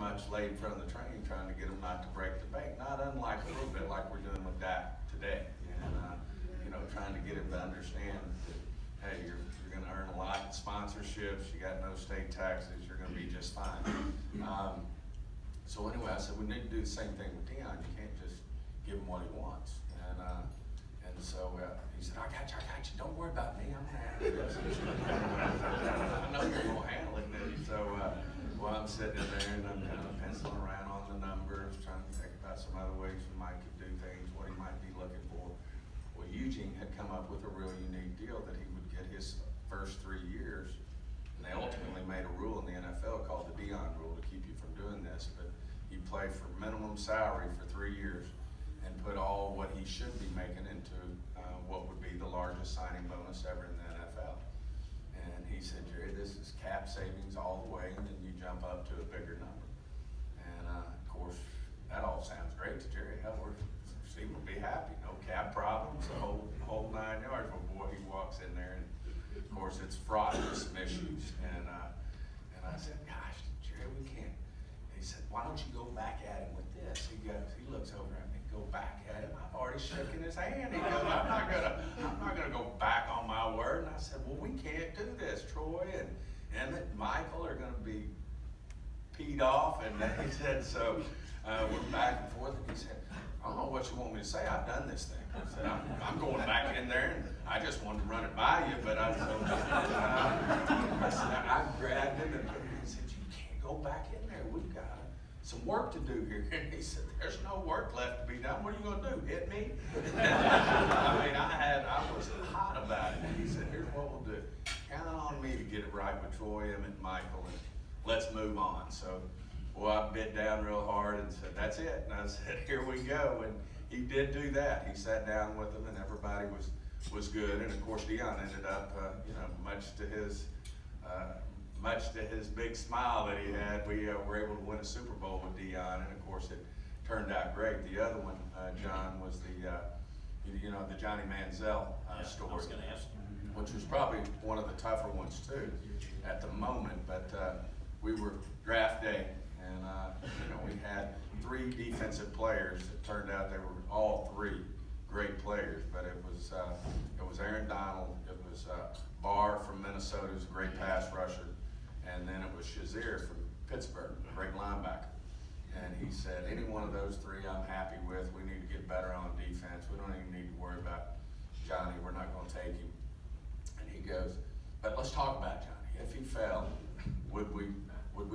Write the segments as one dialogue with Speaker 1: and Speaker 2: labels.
Speaker 1: much laid in front of the train trying to get them not to break the bank. Not unlike a little bit like we're doing with Dak today. And, trying to get him to understand that, hey, you're going to earn a lot in sponsorships, you got no state taxes, you're going to be just fine. So anyway, I said, we need to do the same thing with Deion. You can't just give him what he wants. And so he said, I got you, don't worry about me, I'm going to handle it. I know you're going to handle it, Nitty. So, well, I'm sitting in there and I'm kind of penciling around on the numbers, trying to think about some other ways we might could do things, what he might be looking for. Well, Eugene had come up with a real unique deal that he would get his first 3 years, and they ultimately made a rule in the NFL called the Deion rule to keep you from doing this, but he played for minimum salary for 3 years and put all what he should be making into what would be the largest signing bonus ever in the NFL. And he said, Jerry, this is cap savings all the way, and then you jump up to a bigger number. And of course, that all sounds great to Jerry. Hell, Steve will be happy. No cap problems, the whole 9 yards. But boy, he walks in there, and of course, it's fraught with some issues. And I said, gosh, Jerry, we can't. He said, why don't you go back at him with this? He looks over at me, go back at him. I've already shaken his hand. He goes, I'm not gonna go back on my word. And I said, well, we can't do this. Troy and Emmett and Michael are gonna be peed off. And he said, so we're back and forth. And he said, I don't know what you want me to say. I've done this thing. I said, I'm going back in there, and I just wanted to run it by you, but I said, I grabbed him and he said, you can't go back in there. We've got some work to do here. And he said, there's no work left to be done. What are you going to do? Hit me? I mean, I was hot about it. And he said, here's what we'll do. Count on me to get it right with Troy, Emmett, and Michael, and let's move on. So, well, I bit down real hard and said, that's it. And I said, here we go. And he did do that. He sat down with them, and everybody was good. And of course, Deion ended up, much to his big smile that he had, we were able to win a Super Bowl with Deion, and of course, it turned out great. The other one, John, was the Johnny Manziel story.
Speaker 2: I was going to ask you.
Speaker 1: Which was probably one of the tougher ones too at the moment. But we were draft day, and we had 3 defensive players. It turned out they were all 3 great players, but it was Aaron Donald, it was Barr from Minnesota, who's a great pass rusher, and then it was Shazier from Pittsburgh, great linebacker. And he said, any one of those 3 I'm happy with. We need to get better on defense. We don't even need to worry about Johnny. We're not going to take him. And he goes, but let's talk about Johnny. If he fell, would we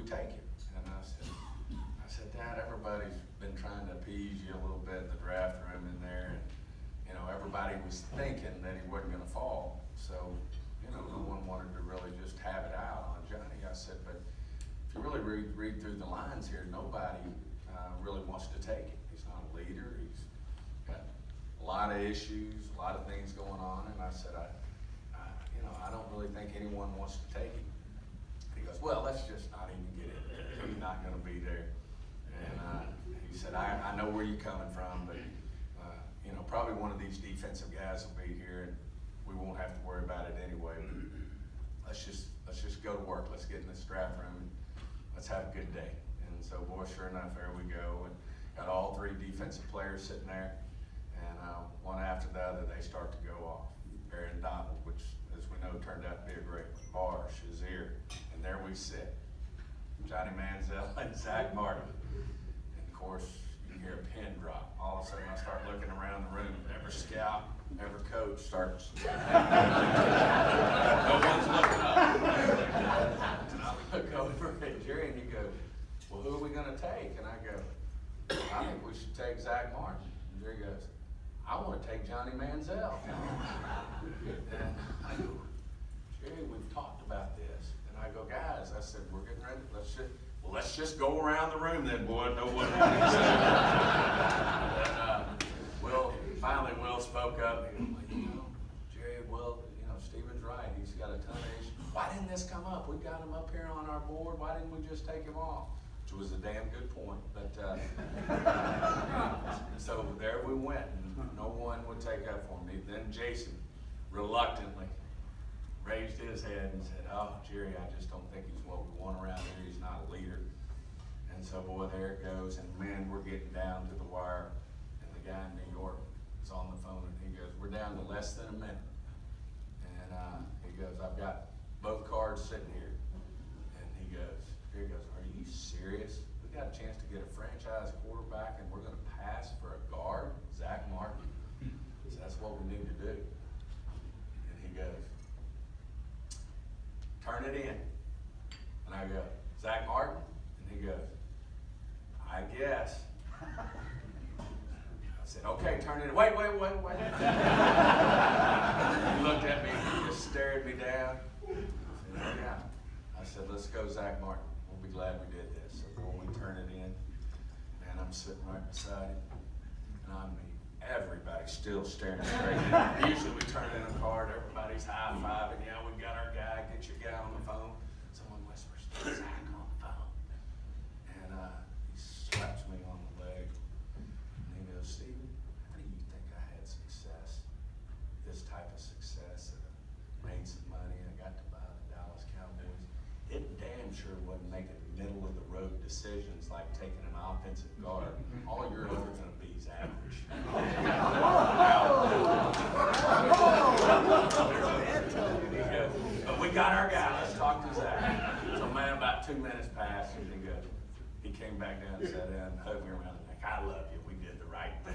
Speaker 1: take him? And I said, Dad, everybody's been trying to appease you a little bit in the draft room in there, and everybody was thinking that he wasn't going to fall. So, no one wanted to really just have it out on Johnny. I said, but if you really read through the lines here, nobody really wants to take him. He's not a leader. He's got a lot of issues, a lot of things going on. And I said, I don't really think anyone wants to take him. He goes, well, let's just not even get it. He's not going to be there. And he said, I know where you're coming from, but probably one of these defensive guys will be here, and we won't have to worry about it anyway. Let's just go to work. Let's get in this draft room and let's have a good day. And so, boy, sure enough, there we go. And got all 3 defensive players sitting there, and one after the other, they start to go off. Aaron Donald, which, as we know, turned out to be a great one. Barr, Shazier, and there we sit. Johnny Manziel and Zach Martin. And of course, you can hear a pin drop. All of a sudden, I start looking around the room. Every scout, every coach starts. No one's looking up. And I look over at Jerry, and he goes, well, who are we going to take? And I go, I think we should take Zach Martin. And Jerry goes, I want to take Johnny Manziel. And I go, Jerry, we've talked about this. And I go, guys, I said, we're getting ready. Let's just go around the room then, boy. No one. Finally, Will spoke up. He was like, Jerry, Stephen's right. He's got a ton of issues. Why didn't this come up? We got him up here on our board. Why didn't we just take him off? Which was a damn good point. But so there we went. And no one would take up for me. Then Jason reluctantly raised his head and said, oh, Jerry, I just don't think he's what we want around here. He's not a leader. And so, boy, there it goes, and man, we're getting down to the wire, and the guy in New York is on the phone, and he goes, we're down to less than a minute. And he goes, I've got both cards sitting here. And he goes, are you serious? We got a chance to get a franchise quarterback, and we're gonna pass for a guard, Zach Martin. So that's what we need to do. And he goes, turn it in. And I go, Zach Martin? And he goes, I guess. I said, okay, turn it in. Wait. He looked at me, he just stared me down. I said, yeah. I said, let's go, Zach Martin. We'll be glad we did this. So when we turn it in, man, I'm sitting right beside him. And I mean, everybody's still staring straight at me. Usually we turn in a card, everybody's high-fiving. Yeah, we got our guy, get your guy on the phone. Someone whispers, get Zach on the phone. And he slaps me on the leg. And he goes, Steven, how do you think I had success? This type of success. Made some money. I got to buy the Dallas Cowboys. It damn sure wasn't making middle-of-the-road decisions like taking an offensive guard. All you're ever going to be is average. But we got our guy. Let's talk to Zach. So, man, about 2 minutes passed, and he came back down and sat down and hugged me around the neck. I love you. We did the right thing.